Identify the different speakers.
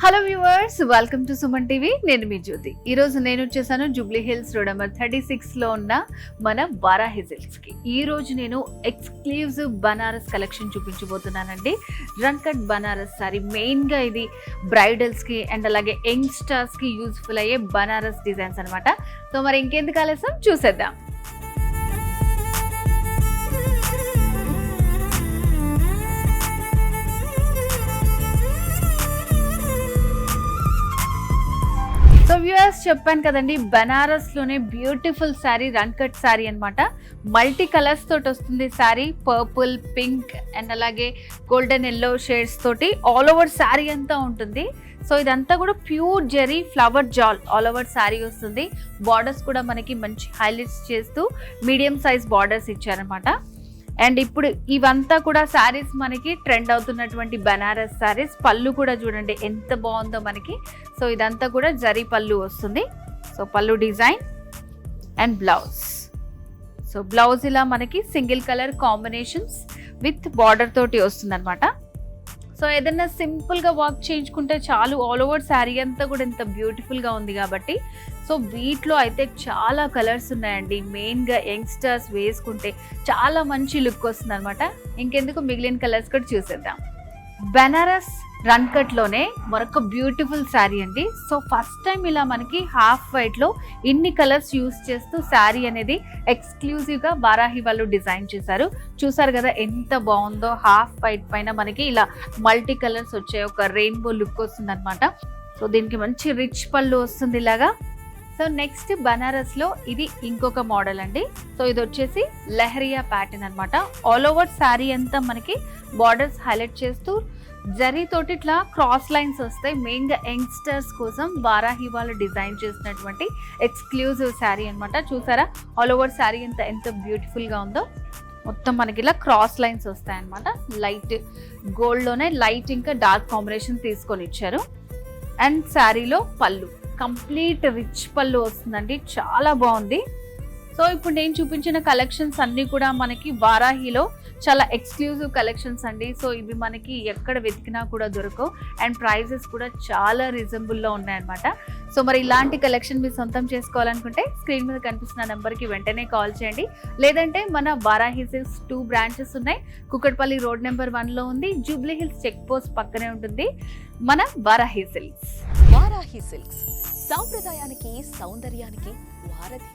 Speaker 1: Hello viewers, welcome to Suman TV. నేను మీ జ్యోతి. ఈరోజు నేను వచ్చేసాను జూబ్లీ హిల్స్ రోడ్ నెంబర్ 36లో ఉన్న మన వారాహి సిల్క్స్కి. ఈరోజు నేను ఎక్స్క్లూజివ్ బనారస్ కలెక్షన్ చూపించబోతున్నానండి. రన్ కట్ బనారస్ సారీ, మెయిన్గా ఇది బ్రైడల్స్కి అండ్ అలాగే యంగ్స్టర్స్కి యూజ్ఫుల్ అయ్యే బనారస్ డిజైన్స్ అనమాట. సో మరి ఇంకెందుకు ఆలస్యం, చూసేద్దాం. సో వ్యూయర్స్, చెప్పాను కదండి, బనారస్లోనే beautiful sari run cut sari అనమాట. మల్టీ కలర్స్ తోటి వస్తుంది శారీ. పర్పుల్, పింక్ అండ్ అలాగే గోల్డెన్ ఎల్లో షేడ్స్ తోటి ఆల్ ఓవర్ శారీ అంతా ఉంటుంది. సో ఇదంతా కూడా pure zari flower jaal all over sari వస్తుంది. బార్డర్స్ కూడా మనకి మంచి హైలైట్స్ చేస్తూ మీడియం సైజ్ బార్డర్స్ ఇచ్చారనమాట. అండ్ ఇప్పుడు ఇవంతా కూడా శారీస్ మనకి ట్రెండ్ అవుతున్నటువంటి బనారస్ శారీస్. పళ్ళు కూడా చూడండి ఎంత బాగుందో మనకి. సో ఇదంతా కూడా జరీ పళ్ళు వస్తుంది. సో పళ్ళు design and blouse. So blouse ఇలా మనకి single colour combinations with border తోటి వస్తుంది అనమాట. సో ఏదైనా సింపుల్గా వర్క్ చేయించుకుంటే చాలు, ఆల్ ఓవర్ శారీ అంతా కూడా ఎంత బ్యూటిఫుల్గా ఉంది కాబట్టి. సో వీటిలో అయితే చాలా కలర్స్ ఉన్నాయండి. మెయిన్గా యంగ్స్టర్స్ వేసుకుంటే చాలా మంచి లుక్ వస్తుంది అనమాట. ఇంకెందుకు మిగిలిన కలర్స్ కూడా చూసేద్దాం. బనారస్ రన్ కట్లోనే మరొక బ్యూటిఫుల్ శారీ అండి. సో ఫస్ట్ టైం ఇలా మనకి హాఫ్ వైట్లో ఇన్ని కలర్స్ యూస్ చేస్తూ శారీ అనేది ఎక్స్క్లూజివ్గా వారాహి వాళ్ళు డిజైన్ చేశారు. చూసారు కదా ఎంత బాగుందో. హాఫ్ వైట్ పైన మనకి ఇలా మల్టీ కలర్స్ వచ్చాయి, ఒక రెయిన్బో లుక్ వస్తుంది అనమాట. సో దీనికి మంచి రిచ్ పళ్ళు వస్తుంది ఇలాగా. సో నెక్స్ట్ బనారస్లో ఇది ఇంకొక మోడల్ అండి. సో ఇది వచ్చేసి లెహరియా ప్యాటర్న్ అనమాట. ఆల్ ఓవర్ శారీ అంతా మనకి బార్డర్స్ హైలైట్ చేస్తూ జరీ తోటి ఇట్లా క్రాస్ లైన్స్ వస్తాయి. మెయిన్గా యంగ్స్టర్స్ కోసం వారాహి వాళ్ళు డిజైన్ చేసినటువంటి ఎక్స్క్లూజివ్ శారీ అనమాట. చూసారా ఆల్ ఓవర్ శారీ అంతా ఎంత బ్యూటిఫుల్గా ఉందో. మొత్తం మనకి ఇలా క్రాస్ లైన్స్ వస్తాయి అనమాట. లైట్ గోల్డ్లోనే లైట్ ఇంకా డార్క్ కాంబినేషన్ తీసుకొని ఇచ్చారు. అండ్ శారీలో పళ్ళు కంప్లీట్ రిచ్ పళ్ళు వస్తుందండి, చాలా బాగుంది. సో ఇప్పుడు నేను చూపించిన కలెక్షన్స్ అన్నీ కూడా మనకి వారాహిలో చాలా ఎక్స్క్లూజివ్ కలెక్షన్స్ అండి. సో ఇవి మనకి ఎక్కడ వెతికినా కూడా దొరకవు. అండ్ ప్రైజెస్ కూడా చాలా రీజనబుల్లో ఉన్నాయన్నమాట. సో మరి ఇలాంటి కలెక్షన్ మీరు సొంతం చేసుకోవాలనుకుంటే స్క్రీన్ మీద కనిపిస్తున్న నెంబర్కి వెంటనే కాల్ చేయండి. లేదంటే మన వారాహి సిల్క్స్ 2 బ్రాంచెస్ ఉన్నాయి. కుకట్పల్లి రోడ్ నెంబర్ 1లో ఉంది. జూబ్లీ హిల్స్ చెక్ పోస్ట్ పక్కనే ఉంటుంది మన వారాహి సిల్క్స్.
Speaker 2: వారాహి సిల్క్స్ సాంప్రదాయానికి సౌందర్యానికి వారధి.